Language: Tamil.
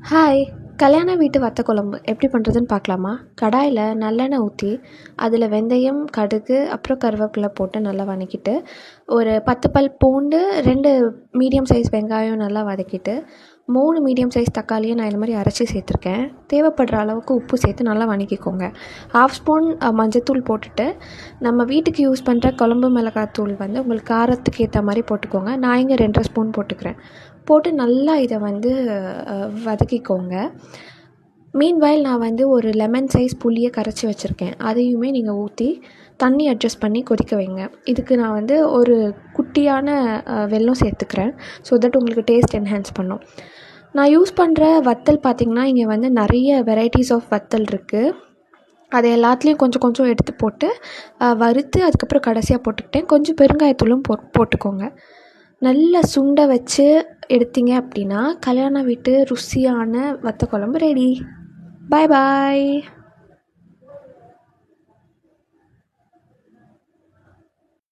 ஹாய்! கல்யாண வீட்டு வத்த குழம்பு எப்படி பண்ணுறதுன்னு பார்க்கலாமா? கடாயில் நல்லெண்ணெய் ஊற்றி அதில் வெந்தயம், கடுகு, அப்புறம் கருவேப்பிலை போட்டு நல்லா வதக்கிட்டு, ஒரு 10 பல் பூண்டு, 2 மீடியம் சைஸ் வெங்காயம் நல்லா வதக்கிட்டு, 3 மீடியம் சைஸ் தக்காளியை நான் இந்த மாதிரி அரைச்சி சேர்த்துருக்கேன். தேவைப்படுற அளவுக்கு உப்பு சேர்த்து நல்லா வதக்கிக்கோங்க. 1/2 ஸ்பூன் மஞ்சத்தூள் போட்டுட்டு, நம்ம வீட்டுக்கு யூஸ் பண்ணுற குழம்பு மிளகாத்தூள் வந்து உங்களுக்கு காரத்துக்கு ஏற்ற மாதிரி போட்டுக்கோங்க. நான் இங்கே 2.5 ஸ்பூன் போட்டுக்கிறேன். போட்டு நல்லா இதை வந்து வதக்கிக்கோங்க. மீன்வைல் நான் வந்து ஒரு லெமன் சைஸ் புளியை கரைச்சி வச்சுருக்கேன். அதையுமே நீங்கள் ஊற்றி தண்ணி அட்ஜஸ்ட் பண்ணி கொதிக்க வைங்க. இதுக்கு நான் வந்து ஒரு குட்டியான வெல்லம் சேர்த்துக்கிறேன். ஸோ தட் உங்களுக்கு டேஸ்ட் என்ஹான்ஸ் பண்ணும். நான் யூஸ் பண்ணுற வத்தல் பார்த்திங்கன்னா, இங்கே வந்து நிறைய வெரைட்டிஸ் ஆஃப் வத்தல் இருக்குது. அது எல்லாத்துலேயும் கொஞ்சம் கொஞ்சம் எடுத்து போட்டு வறுத்து அதுக்கப்புறம் கடைசியாக போட்டுக்கிட்டேன். கொஞ்சம் பெருங்காயத்தூளும் போட்டுக்கோங்க. நல்லா சுண்ட வச்சு எடுத்தீங்க அப்படின்னா கல்யாண வீட்டு ருசியான வத்த குழம்பு ரெடி. பாய் பாய்.